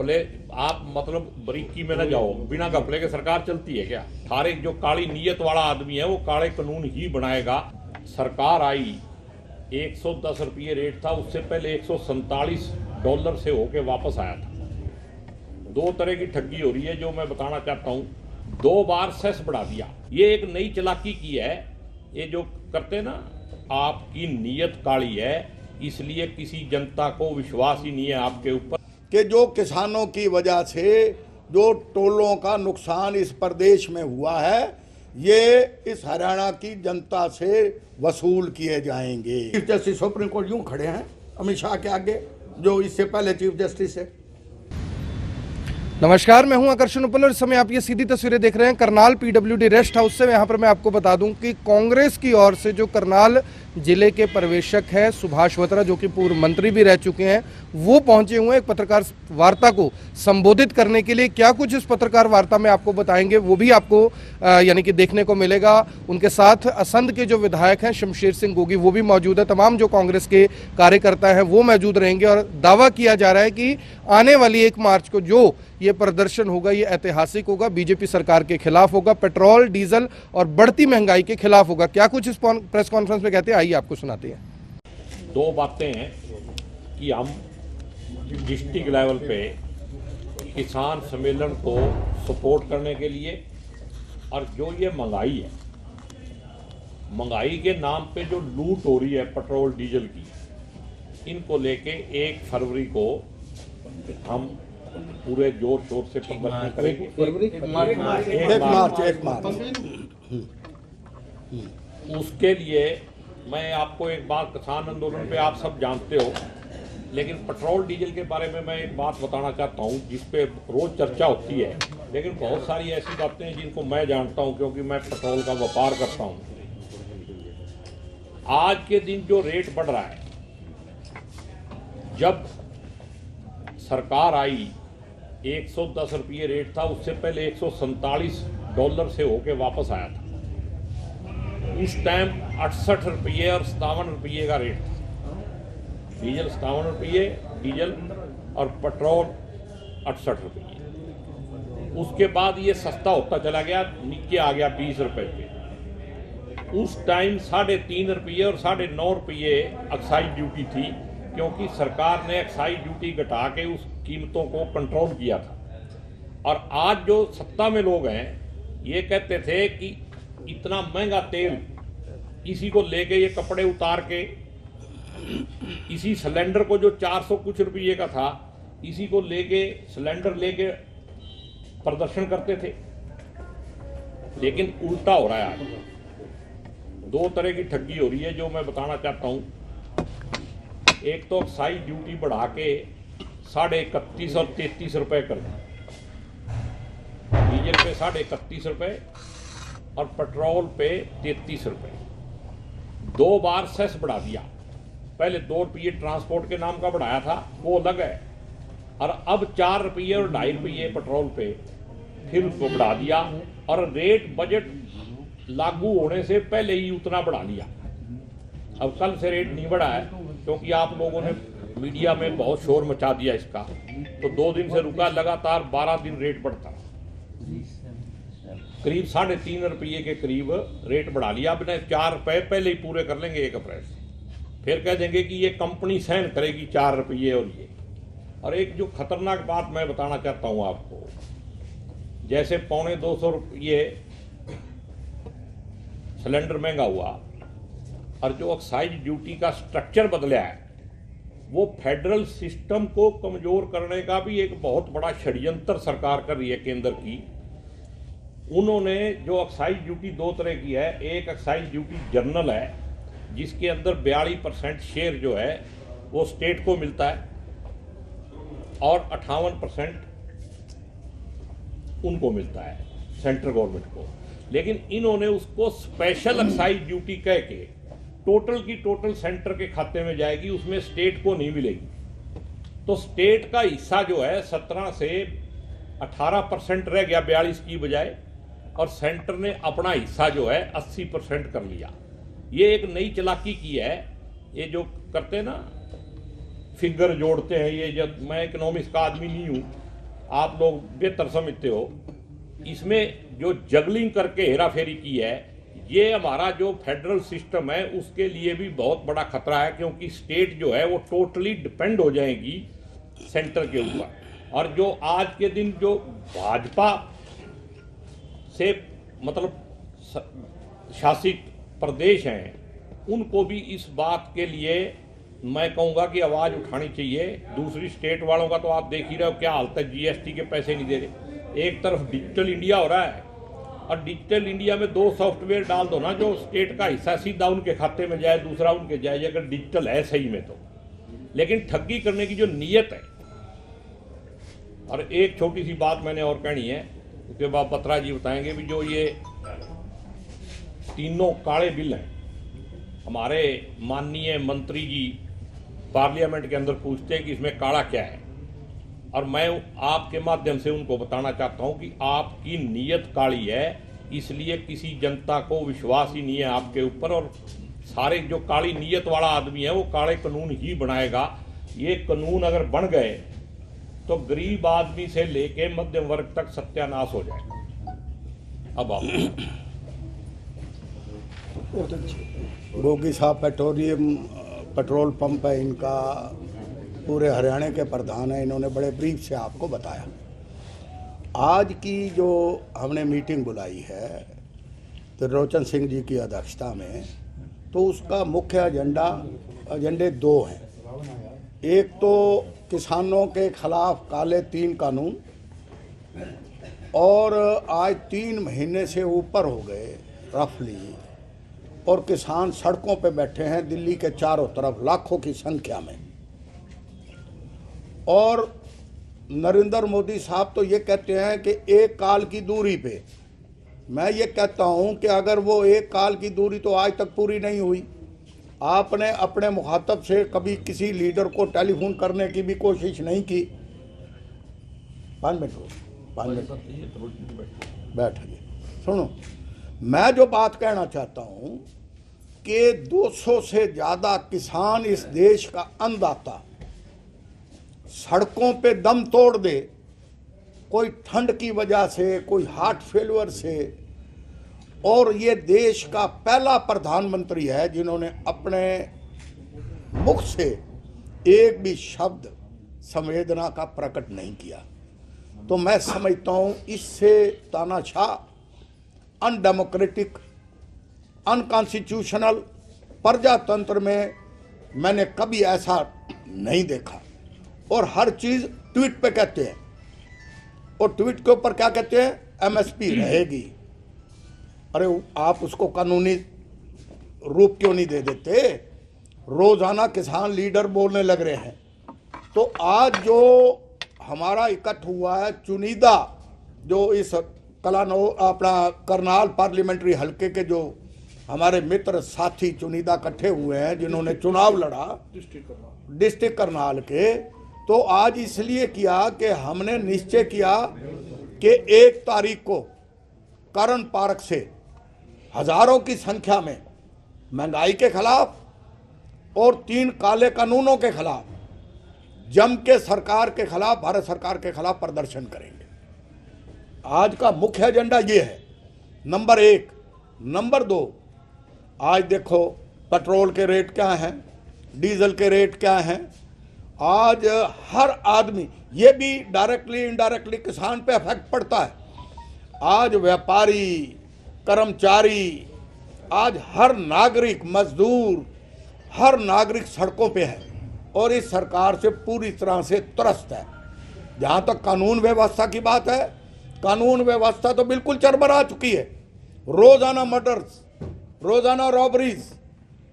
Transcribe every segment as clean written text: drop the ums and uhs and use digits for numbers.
घपले, आप मतलब बारीकी में न जाओ, बिना घपले के सरकार चलती है क्या? थारे जो काली नीयत वाला आदमी है वो काले कानून ही बनाएगा। सरकार आई, 110 रुपये रेट था, उससे पहले $147 से होके वापस आया था। दो तरह की ठगी हो रही है जो मैं बताना चाहता हूँ। 2 बार सेस बढ़ा दिया, ये एक नई चालाकी की है। ये जो करते ना, आपकी नीयत काली है, इसलिए किसी जनता को विश्वास ही नहीं है आपके ऊपर। कि जो किसानों की वजह से जो टोलों का नुकसान इस प्रदेश में हुआ है, ये इस हरियाणा की जनता से वसूल किए जाएंगे। चीफ जस्टिस सुप्रीम कोर्ट यूं खड़े हैं अमित शाह के आगे, जो इससे पहले चीफ जस्टिस है। नमस्कार, मैं हूं आकर्षण उपल और इस समय आप ये सीधी तस्वीरें देख रहे हैं करनाल पीडब्ल्यूडी रेस्ट हाउस से। यहाँ पर मैं आपको बता दूं कि कांग्रेस की ओर से जो करनाल जिले के पर्यवेक्षक है सुभाष वत्रा, जो कि पूर्व मंत्री भी रह चुके हैं, वो पहुंचे हुए हैं एक पत्रकार वार्ता को संबोधित करने के लिए। क्या कुछ इस पत्रकार वार्ता में आपको बताएंगे वो भी आपको यानी कि देखने को मिलेगा। उनके साथ असंध के जो विधायक हैं शमशेर सिंह गोगी वो भी मौजूद है, तमाम जो कांग्रेस के कार्यकर्ता हैं वो मौजूद रहेंगे। और दावा किया जा रहा है कि आने वाली 1 मार्च को जो ये प्रदर्शन होगा ये ऐतिहासिक होगा, बीजेपी सरकार के खिलाफ होगा, पेट्रोल डीजल और बढ़ती महंगाई के खिलाफ होगा। क्या कुछ इस प्रेस कॉन्फ्रेंस में कहते हैं, आइए आपको सुनाते हैं। 2 बातें हैं कि हम डिस्ट्रिक्ट लेवल पे किसान सम्मेलन को सपोर्ट करने के लिए, और जो ये महंगाई है, महंगाई के नाम पे जो लूट हो रही है पेट्रोल डीजल की, इनको लेके 1 फरवरी को हम पूरे जोर शोर से प्रदर्शन करेंगे। 1 मार्च। उसके लिए मैं आपको एक बात, किसान आंदोलन पे आप सब जानते हो, लेकिन पेट्रोल डीजल के बारे में मैं एक बात बताना चाहता हूँ जिस पे रोज चर्चा होती है, लेकिन बहुत सारी ऐसी बातें हैं जिनको मैं जानता हूँ क्योंकि मैं पेट्रोल का व्यापार करता हूँ। आज के दिन जो रेट बढ़ रहा है, जब सरकार आई 110 रुपये रेट था, उससे पहले $147 से होके वापस आया था। उस टाइम 68 रुपये और 57 रुपये का रेट था। डीजल 57 रुपये डीजल और पेट्रोल 68 रुपये। उसके बाद ये सस्ता होता चला गया, नीचे आ गया 20 रुपये पे। उस टाइम 3.5 रुपये और 9.5 रुपये एक्साइज ड्यूटी थी, क्योंकि सरकार ने एक्साइज ड्यूटी घटा के उस कीमतों को कंट्रोल किया था। और आज जो सत्ता में लोग हैं ये कहते थे कि इतना महंगा तेल, इसी को लेके ये कपड़े उतार के, इसी सिलेंडर को जो 400 कुछ रुपये का था, इसी को लेके सिलेंडर लेके प्रदर्शन करते थे। लेकिन उल्टा हो रहा है आज। 2 तरह की ठगी हो रही है जो मैं बताना चाहता हूँ। एक तो एक्साइज ड्यूटी बढ़ा के 31.5 और 33 रुपये कर दी, डीजल पे 31.5 रुपये और पेट्रोल पे 33 रुपये। 2 बार सेस बढ़ा दिया, पहले 2 रुपये ट्रांसपोर्ट के नाम का बढ़ाया था, वो अलग है, और अब 4 रुपये और 2.5 रुपये पेट्रोल पे फिर उसको बढ़ा दिया, और रेट बजट लागू होने से पहले ही उतना बढ़ा लिया। अब कल से रेट नहीं बढ़ा है क्योंकि आप लोगों ने मीडिया में बहुत शोर मचा दिया इसका, तो 2 दिन से रुका, लगातार 12 दिन रेट बढ़ता, करीब 3.5 रुपये के करीब रेट बढ़ा लिया। अब 4 रुपये पहले ही पूरे कर लेंगे 1 अप्रैल से, फिर कह देंगे कि ये कंपनी सहन करेगी 4 रुपये। और ये, और एक जो खतरनाक बात मैं बताना चाहता हूँ आपको, जैसे 250 रुपये सिलेंडर महंगा हुआ, और जो एक्साइज ड्यूटी का स्ट्रक्चर बदला है, वो फेडरल सिस्टम को कमजोर करने का भी एक बहुत बड़ा षड्यंत्र सरकार कर रही है केंद्र की। उन्होंने जो एक्साइज ड्यूटी 2 तरह की है, एक एक्साइज ड्यूटी जनरल है जिसके अंदर 42% शेयर जो है वो स्टेट को मिलता है और 58% उनको मिलता है सेंट्रल गवर्नमेंट को। लेकिन इन्होंने उसको स्पेशल एक्साइज ड्यूटी कह के टोटल की टोटल सेंटर के खाते में जाएगी, उसमें स्टेट को नहीं मिलेगी। तो स्टेट का हिस्सा जो है 17 से 18% रह गया 42 की बजाय, और सेंटर ने अपना हिस्सा जो है 80% कर लिया। ये एक नई चालाकी की है। ये जो करते हैं ना, फिगर जोड़ते हैं, ये जब, मैं इकोनॉमिक्स का आदमी नहीं हूँ, आप लोग बेहतर समझते हो, इसमें जो जगलिंग करके हेराफेरी की है, ये हमारा जो फेडरल सिस्टम है उसके लिए भी बहुत बड़ा खतरा है, क्योंकि स्टेट जो है वो टोटली डिपेंड हो जाएगी सेंटर के ऊपर। और जो आज के दिन जो भाजपा से मतलब शासित प्रदेश हैं, उनको भी इस बात के लिए मैं कहूँगा कि आवाज़ उठानी चाहिए। दूसरी स्टेट वालों का तो आप देख ही रहे हो क्या हालत है, जीएसटी के पैसे नहीं दे रहे। एक तरफ डिजिटल इंडिया हो रहा है और डिजिटल इंडिया में 2 सॉफ्टवेयर डाल दो ना, जो स्टेट का हिस्सा सीधा उनके खाते में जाए, दूसरा उनके जाए, अगर डिजिटल है सही में तो। लेकिन ठगी करने की जो नीयत है। और एक छोटी सी बात मैंने और कहनी है, उसके बाद बत्रा जी बताएंगे भी। जो ये तीनों काले बिल हैं, हमारे माननीय मंत्री जी पार्लियामेंट के अंदर पूछते हैं कि इसमें काला क्या है, और मैं आपके माध्यम से उनको बताना चाहता हूं कि आपकी नीयत काली है, इसलिए किसी जनता को विश्वास ही नहीं है आपके ऊपर। और सारे जो काली नीयत वाला आदमी है वो काले कानून ही बनाएगा। ये कानून अगर बन गए तो गरीब आदमी से लेके मध्यम वर्ग तक सत्यानाश हो जाएगा। अब आप गोगी साहब पेट्रोल पंप है इनका, पूरे हरियाणा के प्रधान हैं, इन्होंने बड़े ब्रीफ से आपको बताया। आज की जो हमने मीटिंग बुलाई है त्रिलोचन सिंह जी की अध्यक्षता में, तो उसका मुख्य एजेंडे 2 हैं। एक तो किसानों के खिलाफ काले 3 कानून, और आज 3 महीने से ऊपर हो गए रफली, और किसान सड़कों पे बैठे हैं दिल्ली के चारों तरफ लाखों की संख्या में। और नरेंद्र मोदी साहब तो ये कहते हैं कि एक काल की दूरी पे, मैं ये कहता हूं कि अगर वो एक काल की दूरी तो आज तक पूरी नहीं हुई। आपने अपने मुखातब से कभी किसी लीडर को टेलीफोन करने की भी कोशिश नहीं की। 5 मिनट बैठिए, सुनो। मैं जो बात कहना चाहता हूं कि 200 से ज़्यादा किसान इस देश का अन्नदाता सड़कों पे दम तोड़ दे, कोई ठंड की वजह से, कोई हार्ट फेलियर से, और ये देश का पहला प्रधानमंत्री है जिन्होंने अपने मुख से एक भी शब्द संवेदना का प्रकट नहीं किया। तो मैं समझता हूँ इससे तानाशाह, अनडेमोक्रेटिक, अनकॉन्स्टिट्यूशनल प्रजातंत्र में मैंने कभी ऐसा नहीं देखा। और हर चीज़ ट्वीट पे कहते हैं, और ट्वीट के ऊपर क्या कहते हैं, एमएसपी रहेगी। अरे आप उसको कानूनी रूप क्यों नहीं दे देते? रोजाना किसान लीडर बोलने लग रहे हैं। तो आज जो हमारा इकट्ठ हुआ है चुनिंदा, जो इस अपना करनाल पार्लियामेंट्री हलके के जो हमारे मित्र साथी चुनिंदा इकट्ठे हुए हैं जिन्होंने चुनाव लड़ा डिस्ट्रिक्ट करनाल के, तो आज इसलिए किया कि हमने निश्चय किया कि 1 तारीख को करण पार्क से हजारों की संख्या में महंगाई के खिलाफ और 3 काले कानूनों के खिलाफ जम के सरकार के खिलाफ, भारत सरकार के खिलाफ प्रदर्शन करेंगे। आज का मुख्य एजेंडा ये है, नंबर 1। नंबर 2, आज देखो पेट्रोल के रेट क्या हैं, डीजल के रेट क्या हैं। आज हर आदमी, ये भी डायरेक्टली इनडायरेक्टली किसान पे इफेक्ट पड़ता है। आज व्यापारी, कर्मचारी, आज हर नागरिक, मजदूर, हर नागरिक सड़कों पे है और इस सरकार से पूरी तरह से त्रस्त है। जहाँ तक कानून व्यवस्था की बात है, कानून व्यवस्था तो बिल्कुल चरमरा चुकी है। रोजाना मर्डर्स, रोजाना रॉबरीज,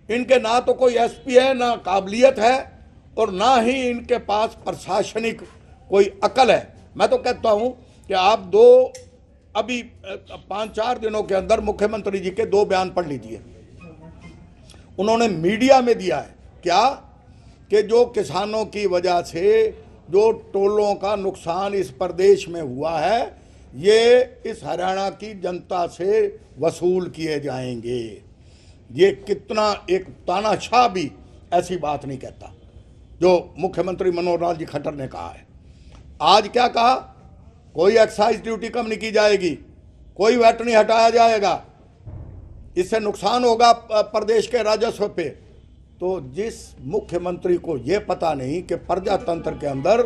इनके ना तो कोई एसपी है, ना काबिलियत है, और ना ही इनके पास प्रशासनिक कोई अकल है। मैं तो कहता हूं कि आप अभी 5-4 दिनों के अंदर मुख्यमंत्री जी के 2 बयान पढ़ लीजिए। उन्होंने मीडिया में दिया है क्या कि जो किसानों की वजह से जो टोलों का नुकसान इस प्रदेश में हुआ है, ये इस हरियाणा की जनता से वसूल किए जाएंगे। ये कितना एक तानाशाह भी ऐसी बात नहीं कहता जो मुख्यमंत्री मनोहर लाल जी खट्टर ने कहा है। आज क्या कहा कोई एक्साइज ड्यूटी कम नहीं की जाएगी, कोई वैट नहीं हटाया जाएगा। इससे नुकसान होगा प्रदेश के राजस्व पे। तो जिस मुख्यमंत्री को ये पता नहीं कि प्रजातंत्र के अंदर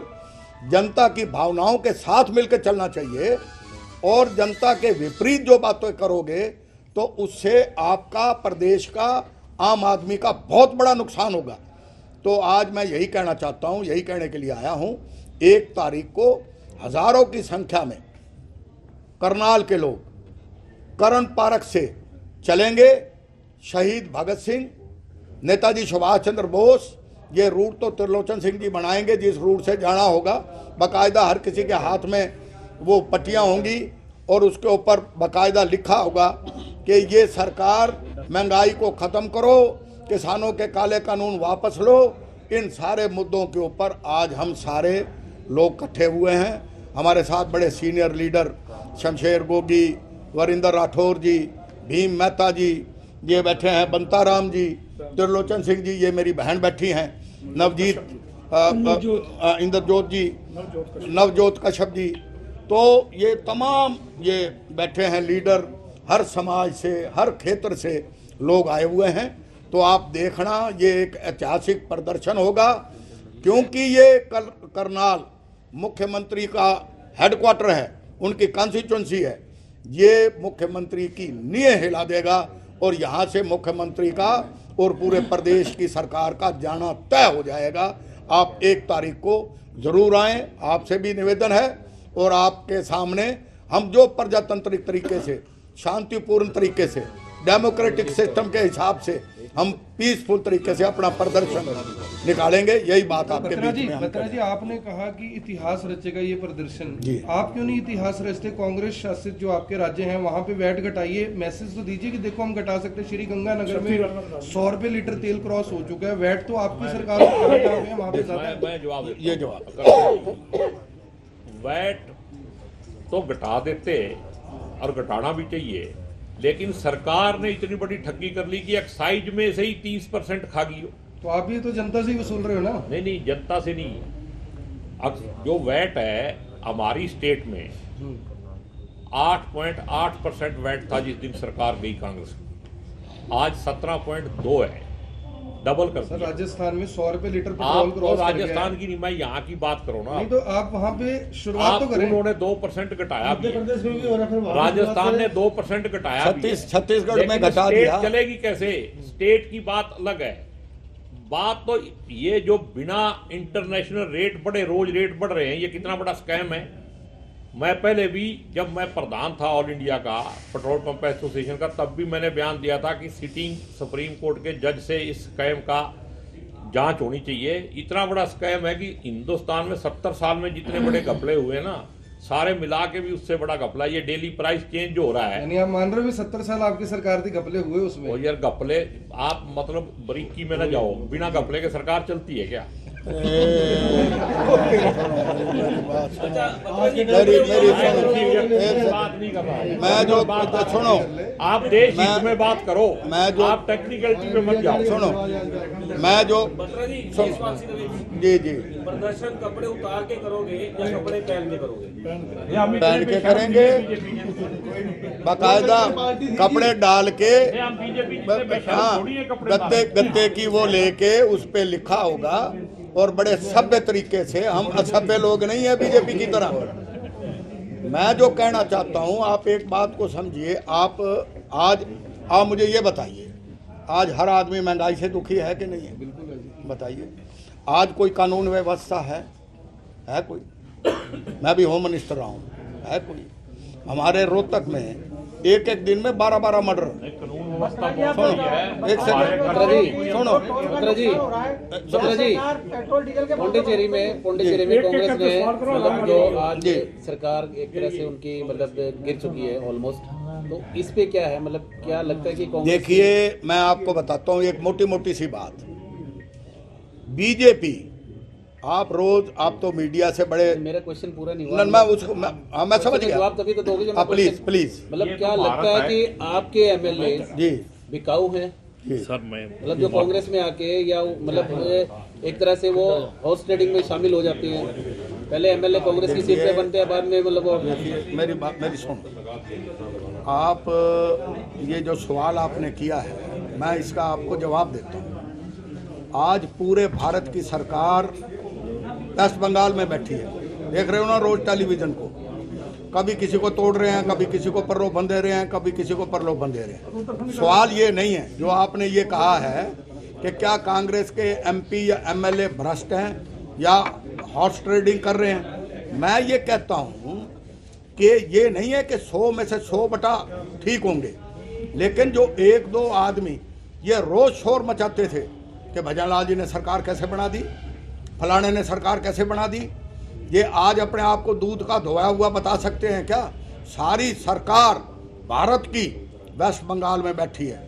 जनता की भावनाओं के साथ मिलकर चलना चाहिए और जनता के विपरीत जो बातें करोगे तो उससे आपका, प्रदेश का, आम आदमी का बहुत बड़ा नुकसान होगा। तो आज मैं यही कहना चाहता हूँ, यही कहने के लिए आया हूँ। 1 तारीख को हजारों की संख्या में करनाल के लोग करण पार्क से चलेंगे। शहीद भगत सिंह, नेताजी सुभाष चंद्र बोस, ये रूट तो त्रिलोचन सिंह जी बनाएंगे। जिस रूट से जाना होगा बाकायदा हर किसी के हाथ में वो पट्टियाँ होंगी और उसके ऊपर बाकायदा लिखा होगा कि ये सरकार महंगाई को ख़त्म करो, किसानों के काले कानून वापस लो। इन सारे मुद्दों के ऊपर आज हम सारे लोग इकट्ठे हुए हैं। हमारे साथ बड़े सीनियर लीडर शमशेर गोगी, वरिंदर राठौर जी, भीम मेहता जी ये बैठे हैं, बंताराम जी, त्रिलोचन सिंह जी, ये मेरी बहन बैठी हैं, नवजीत इंद्रजोत जी, नवजोत कश्यप जी। तो ये तमाम ये बैठे हैं लीडर, हर समाज से, हर क्षेत्र से लोग आए हुए हैं। तो आप देखना ये एक ऐतिहासिक प्रदर्शन होगा, क्योंकि ये करनाल मुख्यमंत्री का हेडक्वार्टर है, उनकी कॉन्स्टिट्यूंसी है। ये मुख्यमंत्री की नींव हिला देगा और यहाँ से मुख्यमंत्री का और पूरे प्रदेश की सरकार का जाना तय हो जाएगा। आप 1 तारीख को जरूर आएं, आपसे भी निवेदन है। और आपके सामने हम जो प्रजातांत्रिक तरीके से, शांतिपूर्ण तरीके से, डेमोक्रेटिक सिस्टम के हिसाब से हम पीसफुल तरीके से अपना प्रदर्शन निकालेंगे। यही बात आपके बीच में हम बत्रा जी, आपने कहा कि इतिहास रचेगा ये प्रदर्शन, आप क्यों नहीं इतिहास रचते? कांग्रेस शासित जो आपके राज्य हैं वहां पे वैट घटाइए, मैसेज तो दीजिए कि देखो हम घटा सकते हैं। श्री गंगानगर में 100 रुपए लीटर तेल क्रॉस हो चुका है। वैट तो आपकी सरकार वहां पे वैट तो घटा देते और घटाना भी चाहिए, लेकिन सरकार ने इतनी बड़ी ठगी कर ली कि एक्साइज में से ही 30% खा गई हो। तो आप भी तो जनता से ही वसूल रहे हो ना? नहीं, जनता से नहीं। अब जो वैट है हमारी स्टेट में 8.8% वैट था जिस दिन सरकार गई कांग्रेस की, आज 17.2 है, डबल कर दिया। राजस्थान में 100 रुपए लीटर पेट्रोल क्रॉस कर गया है। राजस्थान की नहीं, मैं यहाँ की बात करो ना। नहीं तो आप वहाँ पे शुरुआत तो करें। उन्होंने 2% घटाया, राजस्थान ने 2% घटाया, छत्तीसगढ़ में घटा दिया। चलेगी कैसे? स्टेट की बात अलग है। बात तो ये जो बिना इंटरनेशनल रेट बढ़े, रोज रेट बढ़ रहे हैं, ये कितना बड़ा स्कैम है। मैं पहले भी, जब मैं प्रधान था ऑल इंडिया का पेट्रोल पंप एसोसिएशन का, तब भी मैंने बयान दिया था कि सिटिंग सुप्रीम कोर्ट के जज से इस स्कैम का जांच होनी चाहिए। इतना बड़ा स्कैम है कि हिंदुस्तान में 70 साल में जितने बड़े घपले हुए ना, सारे मिला के भी उससे बड़ा घपला ये डेली प्राइस चेंज जो हो रहा है। यानी आप मान रहे हो 70 साल आपकी सरकार थी, घपले हुए उसमें? और यार घपले, आप मतलब बारीकी में ना जाओ, बिना घपले के सरकार चलती है क्या? बात नहीं कर रहा मैं जो सुनो, आप देश हित में बात करो, मैं जो आप टेक्निकलिटी में मत जाओ। सुनो, मैं जो जी प्रदर्शन कपड़े उतार के करोगे या कपड़े पहन के करोगे? पहन के करेंगे, बाकायदा कपड़े डाल के, हाँ, गत्ते की वो लेके उस पे लिखा होगा और बड़े सभ्य तरीके से। हम असभ्य लोग नहीं है बीजेपी की तरह। मैं जो कहना चाहता हूं, आप एक बात को समझिए। आप मुझे ये बताइए, आज हर आदमी महंगाई से दुखी है कि नहीं है? बिल्कुल बताइए। आज कोई कानून व्यवस्था है कोई? मैं भी होम मिनिस्टर रहा हूँ, है कोई? हमारे रोहतक में एक दिन में 12 मर्डर। एक सेकंड सुनो, पौंडीचेरी में कांग्रेस ने मतलब जो आज सरकार एक तरह से उनकी मतलब गिर चुकी है ऑलमोस्ट, तो इस पे क्या है, मतलब क्या लगता है कि कांग्रेस? देखिए, मैं आपको बताता हूँ एक मोटी सी बात। बीजेपी, आप तो मीडिया से बड़े, मेरा क्वेश्चन पूरा नहीं हुआ। मैं समझ गया, जवाब तभी तो दोगे जब प्लीज। मतलब क्या लगता है कि आपके एमएलए जी बिकाऊ हैं सर? मैं मतलब जो कांग्रेस में आके या मतलब एक तरह से वो हाउस ट्रेडिंग में शामिल हो जाते हैं, पहले एमएलए कांग्रेस की सीट पे बनते हैं, बाद में मतलब देखिए मेरी सुन, आप ये जो सवाल आपने किया है मैं इसका आपको जवाब देता हूँ। आज पूरे भारत की सरकार वेस्ट बंगाल में बैठी है, देख रहे हो ना रोज टेलीविजन को, कभी किसी को तोड़ रहे हैं, कभी किसी को प्रलोभन दे रहे हैं, कभी किसी को प्रलोभन दे रहे हैं। सवाल ये नहीं है जो आपने ये कहा है कि क्या कांग्रेस के एमपी या एमएलए भ्रष्ट हैं या हॉर्स ट्रेडिंग कर रहे हैं। मैं ये कहता हूँ कि ये नहीं है कि 100 में से 100 बटा ठीक होंगे, लेकिन जो एक दो आदमी ये रोज शोर मचाते थे कि भजनलाल जी ने सरकार कैसे बना दी, फलाने ने सरकार कैसे बना दी, ये आज अपने आप को दूध का धोया हुआ बता सकते हैं क्या? सारी सरकार भारत की वेस्ट बंगाल में बैठी है।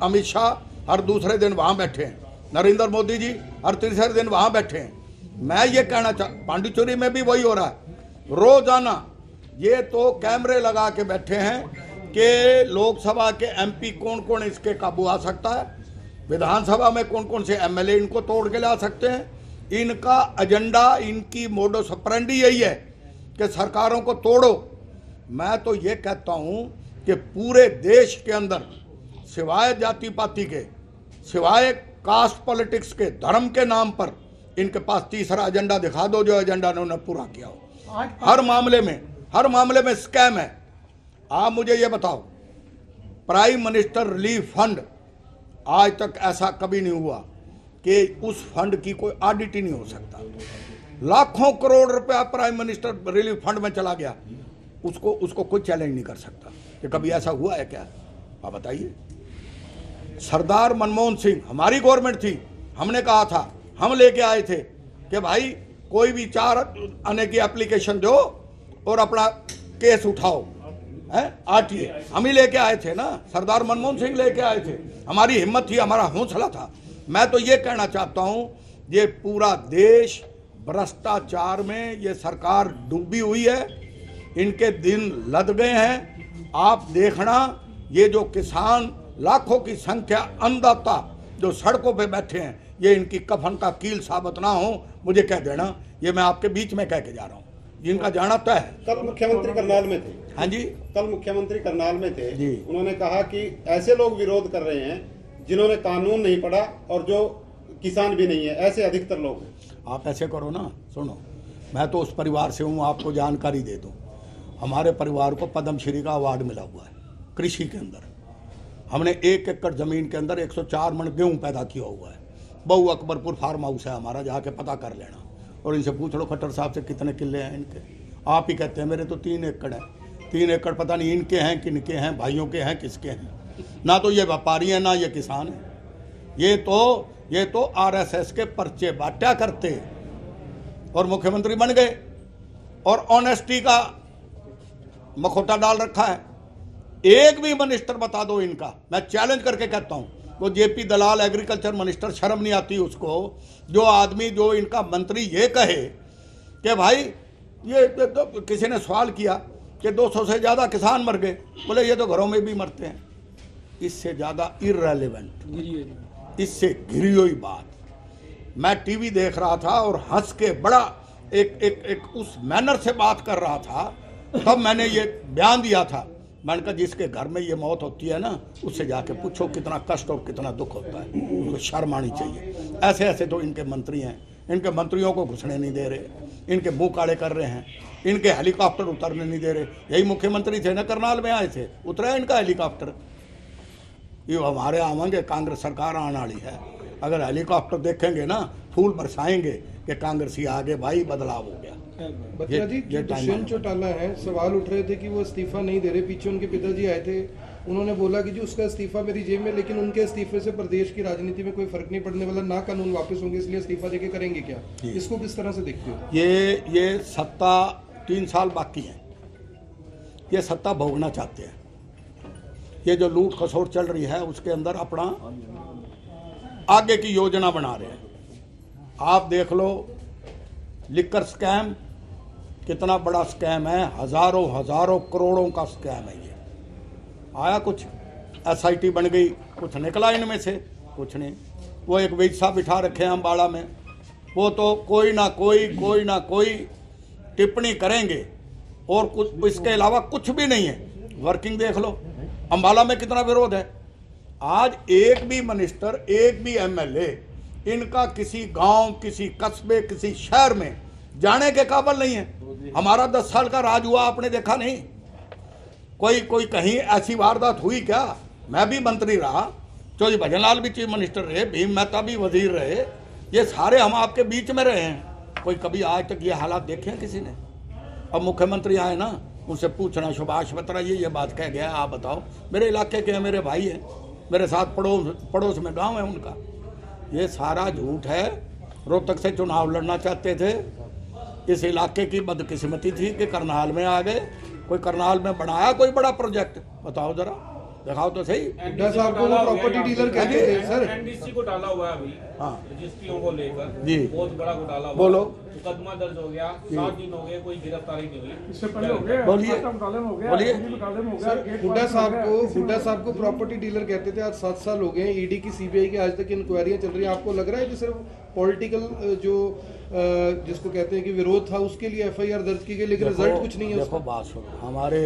अमित शाह हर दूसरे दिन वहाँ बैठे हैं, नरेंद्र मोदी जी हर तीसरे दिन वहाँ बैठे हैं। मैं ये कहना पांडिचेरी में भी वही हो रहा है रोजाना। ये तो कैमरे लगा के बैठे हैं कि लोकसभा के एमपी कौन कौन इसके काबू आ सकता है, विधानसभा में कौन कौन से एमएलए इनको तोड़ के ला सकते हैं। इनका एजेंडा, इनकी मोडस ऑपरेंडी यही है कि सरकारों को तोड़ो। मैं तो ये कहता हूँ कि पूरे देश के अंदर सिवाय जाति पाति के, सिवाय कास्ट पॉलिटिक्स के, धर्म के नाम पर इनके पास तीसरा एजेंडा दिखा दो जो एजेंडा उन्होंने पूरा किया हो। हर मामले में स्कैम है। आप मुझे ये बताओ, प्राइम मिनिस्टर रिलीफ फंड आज तक ऐसा कभी नहीं हुआ कि उस फंड की कोई ऑडिट ही नहीं हो सकता। लाखों करोड़ रुपया प्राइम मिनिस्टर रिलीफ फंड में चला गया, उसको कोई चैलेंज नहीं कर सकता कि कभी ऐसा हुआ है क्या? आप बताइए। सरदार मनमोहन सिंह, हमारी गवर्नमेंट थी, हमने कहा था, हम लेके आए थे कि भाई कोई भी 4 आने की एप्लीकेशन दो और अपना केस उठाओ, है आरटीए, हम ही लेके आए थे ना। सरदार मनमोहन सिंह लेके आए थे, हमारी हिम्मत थी, हमारा हौसला था। मैं तो ये कहना चाहता हूँ, ये पूरा देश भ्रष्टाचार में, ये सरकार डूबी हुई है, इनके दिन लद गए हैं। आप देखना, ये जो किसान लाखों की संख्या अन्नदाता जो सड़कों पे बैठे हैं, ये इनकी कफन का कील साबित ना हो, मुझे कह देना। ये मैं आपके बीच में कह के जा रहा हूँ, जिनका जाना तय है। कल मुख्यमंत्री करनाल में थे। हाँ जी, कल मुख्यमंत्री करनाल में थे जी। उन्होंने कहा कि ऐसे लोग विरोध कर रहे हैं जिन्होंने कानून नहीं पढ़ा और जो किसान भी नहीं है, ऐसे अधिकतर लोग हैं। आप ऐसे करो ना, सुनो, मैं तो उस परिवार से हूँ, आपको जानकारी दे दूँ। हमारे परिवार को पद्मश्री का अवार्ड मिला हुआ है कृषि के अंदर। हमने 1 एकड़ जमीन के अंदर 104 मन गेहूँ पैदा किया हुआ है। बहु अकबरपुर फार्म हाउस है हमारा, जाके पता कर लेना और इनसे पूछ लो खट्टर साहब से कितने किले हैं इनके। आप ही कहते हैं मेरे तो 3 एकड़ है। 3 एकड़ पता नहीं इनके हैं, किनके हैं, भाइयों के हैं, किसके हैं। ना तो ये व्यापारी हैं, ना ये किसान है। ये तो आरएसएस के पर्चे बांटा करते और मुख्यमंत्री बन गए और ऑनेस्टी का मखोटा डाल रखा है। एक भी मिनिस्टर बता दो इनका, मैं चैलेंज करके कहता हूं, वो जेपी दलाल एग्रीकल्चर मिनिस्टर, शर्म नहीं आती उसको, जो आदमी, जो इनका मंत्री ये कहे कि भाई ये तो किसी ने सवाल किया कि 200 से ज़्यादा किसान मर गए, बोले ये तो घरों में भी मरते हैं। इससे ज़्यादा इररेलेवेंट, इससे घिरी हुई बात। मैं टीवी देख रहा था और हंस के बड़ा एक उस मैनर से बात कर रहा था, तब मैंने ये बयान दिया था। मैंने कहा जिसके घर में ये मौत होती है ना, उससे जाके पूछो कितना कष्ट और कितना दुख होता है, उनको शर्म आनी चाहिए। ऐसे ऐसे तो इनके मंत्री हैं, इनके मंत्रियों को घुसने नहीं दे रहे, इनके मुंह काले कर रहे हैं, इनके हेलीकॉप्टर उतरने नहीं दे रहे। यही मुख्यमंत्री थे ना, करनाल में आए थे, उतरा इनका हेलीकॉप्टर। ये हमारे आवेंगे, कांग्रेस सरकार आने वाली है, अगर हेलीकॉप्टर देखेंगे ना, फूल बरसाएंगे कि कांग्रेस ही आगे, भाई बदलाव हो गया। बत्रा जी, दुष्यंत चौटाला है, सवाल उठ रहे थे कि वो इस्तीफा नहीं दे रहे। पीछे उनके पिताजी आए थे, उन्होंने बोला कि जी उसका इस्तीफा मेरी जेब में, लेकिन उनके इस्तीफे से प्रदेश की राजनीति में कोई फर्क नहीं पड़ने वाला, ना कानून वापस होंगे, इसलिए इस्तीफा देके करेंगे क्या? इसको किस तरह से देखते हो? ये सत्ता 3 साल बाकी है, ये सत्ता भोगना चाहते हैं। ये जो लूट खसोट चल रही है उसके अंदर अपना आगे की योजना बना रहे हैं। आप देख लो, लिकर स्कैम कितना बड़ा स्कैम है, हजारों करोड़ों का स्कैम है। ये आया कुछ, एसआईटी बन गई, कुछ निकला इनमें से, कुछ नहीं। वो एक वैद साहब बिठा रखे हैं अम्बाड़ा में, वो तो कोई ना कोई टिप्पणी करेंगे और कुछ इसके अलावा कुछ भी नहीं है। वर्किंग देख लो, अंबाला में कितना विरोध है। आज एक भी मिनिस्टर, एक भी एमएलए इनका किसी गांव, किसी कस्बे, किसी शहर में जाने के काबिल नहीं है। हमारा 10 साल का राज हुआ, आपने देखा नहीं? कोई कहीं ऐसी वारदात हुई क्या? मैं भी मंत्री रहा, चौधरी भजनलाल भी चीफ मिनिस्टर रहे, भीम मेहता भी वजीर रहे, ये सारे हम आपके बीच में रहे हैं। कोई कभी आज तक ये हालात देखे हैं किसी ने? अब मुख्यमंत्री आए ना, उनसे पूछना, सुभाष बत्रा ये बात कह गया, आप बताओ। मेरे इलाके के हैं, मेरे भाई हैं, मेरे साथ पड़ोस में गांव है उनका। ये सारा झूठ है। रोहतक से चुनाव लड़ना चाहते थे, इस इलाके की बदकिस्मती थी कि करनाल में आ गए। कोई करनाल में बनाया कोई बड़ा प्रोजेक्ट? बताओ जरा, दिखाओ तो सही। हुड्डा साहब को वो प्रॉपर्टी डीलर कहते थे सर। एनडीसी को डाला हुआ है अभी, हाँ रजिस्ट्रियों को लेकर जी, बहुत बड़ा घोटाला हुआ। बोलो। मुकदमा दर्ज हो गया, 7 दिन हो गए, कोई गिरफ्तारी नहीं हुई। इससे पहले हो गया, बोलिए बोलिए। हुड्डा साहब को प्रॉपर्टी डीलर कहते थे। आज 7 साल हो गए, ईडी की, सीबीआई की आज तक इंक्वायरियां चल रही हैं। आपको लग रहा है कि सिर्फ पॉलिटिकल जो जिसको कहते हैं कि विरोध था उसके लिए एफआईआर दर्ज की गई, लेकिन रिजल्ट कुछ नहीं है देखो उसका? बात सुनो, हमारे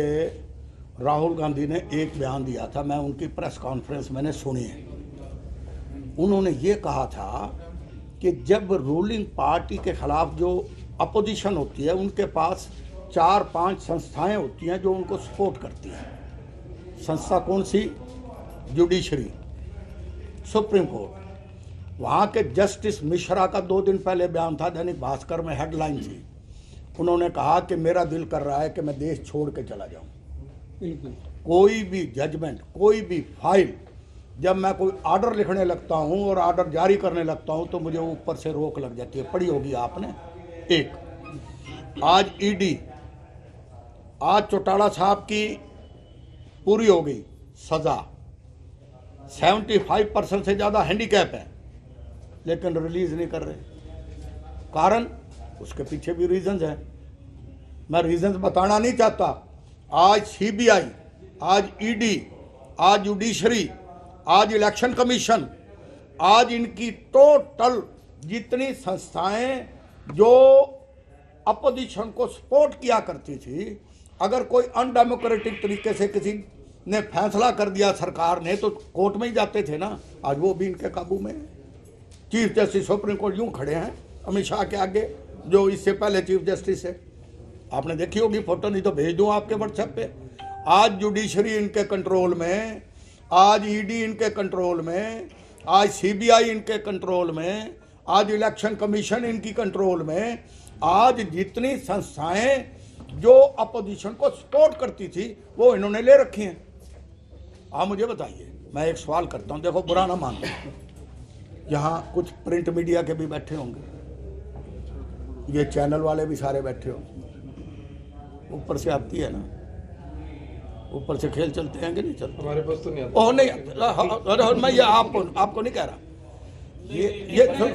राहुल गांधी ने एक बयान दिया था, मैं उनकी प्रेस कॉन्फ्रेंस मैंने सुनी है। उन्होंने ये कहा था कि जब रूलिंग पार्टी के खिलाफ जो अपोजिशन होती है, उनके पास 4-5 संस्थाएं होती हैं जो उनको सपोर्ट करती हैं। संस्था कौन सी? Judiciary, supreme court. वहाँ के जस्टिस मिश्रा का 2 दिन पहले बयान था, दैनिक भास्कर में हेडलाइन थी। उन्होंने कहा कि मेरा दिल कर रहा है कि मैं देश छोड़ के चला जाऊँ। कोई भी जजमेंट, कोई भी फाइल, जब मैं कोई ऑर्डर लिखने लगता हूं और ऑर्डर जारी करने लगता हूं तो मुझे ऊपर से रोक लग जाती है। पढ़ी होगी आपने। एक आज ईडी, आज चौटाला साहब की पूरी हो गई सजा, 75% से ज़्यादा हैंडीकैप है, लेकिन रिलीज नहीं कर रहे। कारण उसके पीछे भी रीजंस हैं, मैं रीजंस बताना नहीं चाहता। आज सीबीआई, आज ईडी, आज जुडिशरी, आज इलेक्शन कमीशन, आज इनकी टोटल जितनी संस्थाएं जो अपोजिशन को सपोर्ट किया करती थी, अगर कोई अनडेमोक्रेटिक तरीके से किसी ने फैसला कर दिया सरकार ने, तो कोर्ट में ही जाते थे ना। आज वो भी इनके काबू में है। चीफ जस्टिस सुप्रीम कोर्ट यूं खड़े हैं अमित शाह के आगे, जो इससे पहले चीफ जस्टिस है। आपने देखी होगी फोटो, नहीं तो भेज दूं आपके व्हाट्सएप पे। आज जुडिशरी इनके कंट्रोल में, आज ईडी इनके कंट्रोल में, आज सीबीआई इनके कंट्रोल में, आज इलेक्शन कमीशन इनकी कंट्रोल में। आज जितनी संस्थाएं जो अपोजिशन को सपोर्ट करती थी वो इन्होंने ले रखी हैं। आप मुझे बताइए, मैं एक सवाल करता हूं, देखो बुरा ना मानो, यहाँ कुछ प्रिंट मीडिया के भी बैठे होंगे, ये चैनल वाले भी सारे बैठे होंगे। ऊपर से आती है ना, ऊपर से खेल चलते हैं कि नहीं चलते? हमारे पास तो नहीं आता। ओह नहीं, मैं ये आपको नहीं कह रहा। ये सुनो,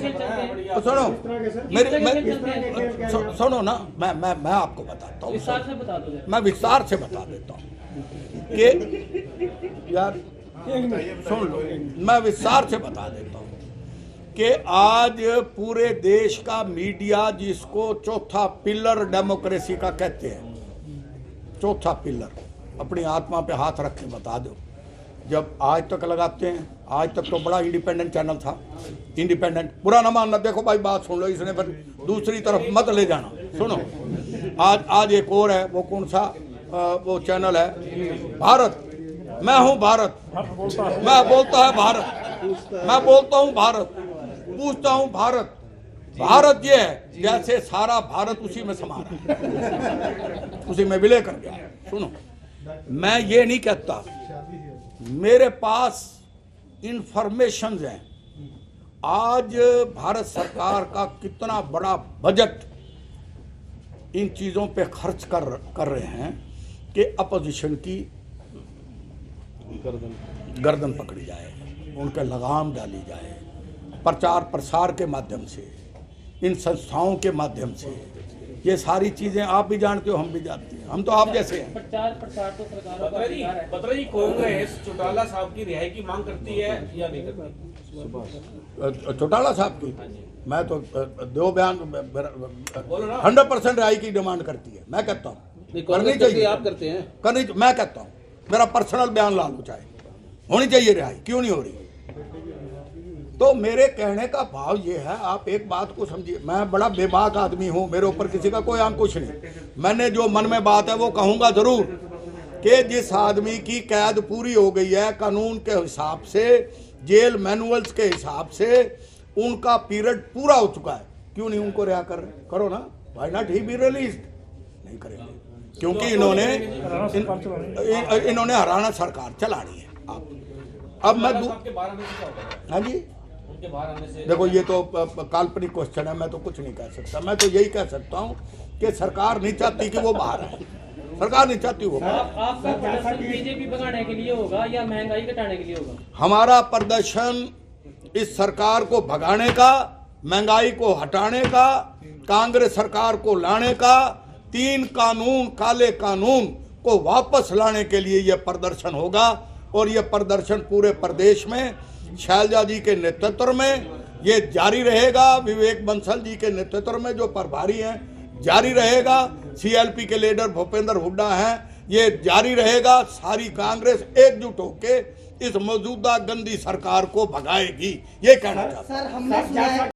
सुनो ना, मैं आपको बताता हूँ, मैं विस्तार से बता देता हूँ कि यार सुन लो, मैं विस्तार से बता देता हूँ कि आज पूरे देश का मीडिया, जिसको चौथा पिलर डेमोक्रेसी का कहते हैं, चौथा पिलर, अपनी आत्मा पे हाथ रख के बता दो। जब आज तक लगाते हैं, आज तक तो बड़ा इंडिपेंडेंट चैनल था, इंडिपेंडेंट, बुरा ना मानना। देखो भाई बात सुन लो, इसने फिर दूसरी तरफ मत ले जाना। सुनो, आज एक और है, वो कौन सा वो चैनल है, भारत। मैं हूँ भारत, मैं बोलता है भारत, मैं बोलता हूँ भारत, पूछता हूँ भारत। भारत ये है जैसे सारा भारत उसी में समा रहा है, उसी में विलय कर गया। सुनो, मैं ये नहीं कहता, मेरे पास इंफॉर्मेशन हैं। आज भारत सरकार का कितना बड़ा बजट इन चीज़ों पे खर्च कर रहे हैं कि अपोजिशन की गर्दन पकड़ी जाए, उनके लगाम डाली जाए, प्रचार प्रसार के माध्यम से, इन संस्थाओं के माध्यम से, ये सारी चीजें आप भी जानते हो, हम भी जानते हैं, हम तो आप जैसे हैं। प्रचार तो सरकारों का अधिकार है। बत्रा जी कांग्रेस चौटाला साहब की रिहाई की मांग करती है या नहीं करती? चौटाला साहब की मैं तो दो बयान बोलो ना। 100% रिहाई की डिमांड करती है, मैं कहता हूँ नहीं, करनी कांग्रेस करती है, चाहिए, आप करते हैं। करनी, मैं कहता हूँ, मेरा पर्सनल बयान ला लो चाहे, होनी चाहिए रिहाई, क्यों नहीं हो रही। तो मेरे कहने का भाव ये है, आप एक बात को समझिए, मैं बड़ा बेबाक आदमी हूं, मेरे ऊपर किसी का कोई अंकुश नहीं, मैंने जो मन में बात है वो कहूंगा जरूर कि जिस आदमी की कैद पूरी हो गई है कानून के हिसाब से, जेल मैनुअल्स के हिसाब से, उनका पीरियड पूरा हो चुका है, क्यों नहीं उनको रिहा कर रहे? करो ना, why not he be released? नहीं करेंगे क्योंकि इन्होंने हरियाणा सरकार चलानी है। अब मैं साहब के बाहर आने से क्या होगा? हाँ जी, उनके बाहर आने से देखो ये तो काल्पनिक क्वेश्चन है, मैं तो कुछ नहीं कह सकता, मैं तो यही कह सकता हूँ कि सरकार नहीं चाहती कि वो बाहर आए, सरकार नहीं चाहती वो बाहर आए। आपका प्रदर्शन बीजेपी भगाने के लिए होगा या महंगाई घटाने के लिए होगा? हमारा प्रदर्शन इस सरकार को भगाने का, महंगाई को हटाने का, कांग्रेस सरकार को लाने का, 3 कानून, काले कानून को वापस लाने के लिए यह प्रदर्शन होगा। और यह प्रदर्शन पूरे प्रदेश में शैलजा जी के नेतृत्व में ये जारी रहेगा, विवेक बंसल जी के नेतृत्व में जो प्रभारी हैं जारी रहेगा, सीएलपी के लीडर भूपेंद्र हुड्डा हैं, ये जारी रहेगा। सारी कांग्रेस एकजुट होकर इस मौजूदा गंदी सरकार को भगाएगी, ये कहना चाहता हूं।